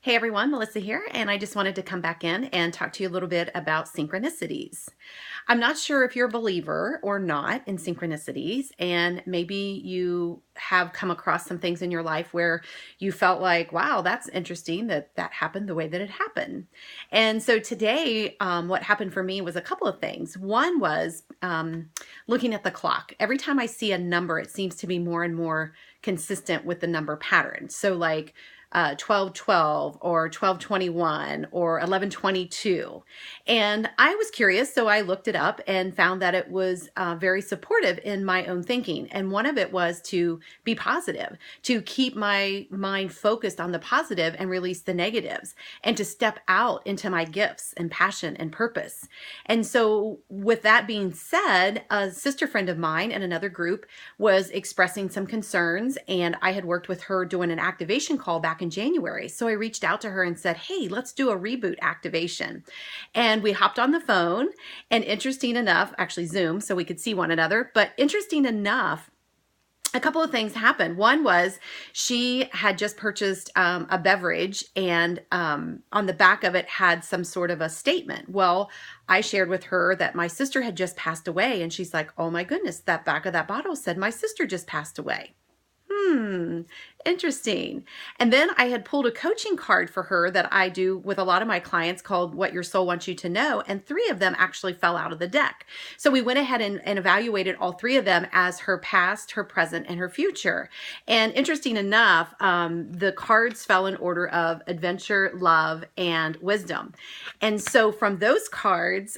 Hey everyone, Melissa here, and I just wanted to come back in and talk to you a little bit about synchronicities. I'm not sure if you're a believer or not in synchronicities, and maybe you have come across some things in your life where you felt like, wow, that's interesting that that happened the way that it happened. And so today, what happened for me was a couple of things. One was looking at the clock. Every time I see a number, it seems to be more and more consistent with the number pattern. So like 1212 or 1221 or 1122. And I was curious, so I looked it up and found that it was very supportive in my own thinking. And one of it was to be positive, to keep my mind focused on the positive and release the negatives, and to step out into my gifts and passion and purpose. And so with that being said, a sister friend of mine in another group was expressing some concerns, and I had worked with her doing an activation call back in January. So I reached out to her and said, hey, let's do a reboot activation. And we hopped on the phone, and interesting enough, actually Zoom so we could see one another, but interesting enough, a couple of things happened. One was she had just purchased a beverage, and on the back of it had some sort of a statement. Well, I shared with her that my sister had just passed away, and she's like, oh my goodness, that back of that bottle said my sister just passed away. Interesting. And then I had pulled a coaching card for her that I do with a lot of my clients called What Your Soul Wants You to Know. And 3 of them actually fell out of the deck. So we went ahead and evaluated all 3 of them as her past, her present, and her future. And interesting enough, the cards fell in order of adventure, love, and wisdom. And so from those cards,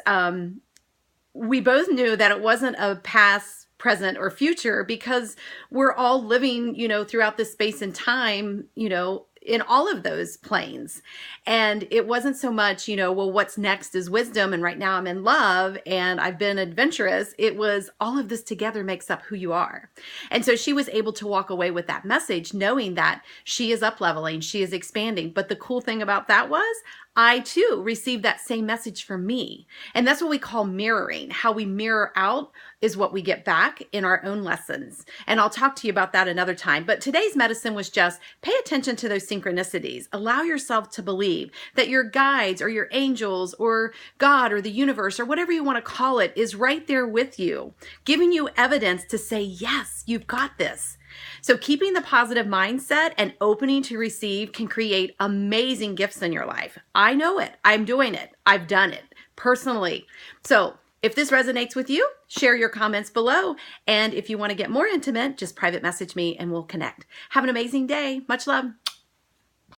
we both knew that it wasn't a past, present, or future, because we're all living, throughout this space and time, in all of those planes. And it wasn't so much, well, what's next is wisdom, and right now I'm in love and I've been adventurous. It was all of this together makes up who you are. And so she was able to walk away with that message, knowing that she is up leveling, she is expanding. But the cool thing about that was I too received that same message from me. And that's what we call mirroring. How we mirror out is what we get back in our own lessons. And I'll talk to you about that another time. But today's medicine was just pay attention to those synchronicities. Allow yourself to believe that your guides or your angels or God or the universe or whatever you want to call it is right there with you, giving you evidence to say, yes, you've got this. So keeping the positive mindset and opening to receive can create amazing gifts in your life. I know it. I'm doing it. I've done it personally. So if this resonates with you, share your comments below. And if you want to get more intimate, just private message me and we'll connect. Have an amazing day. Much love.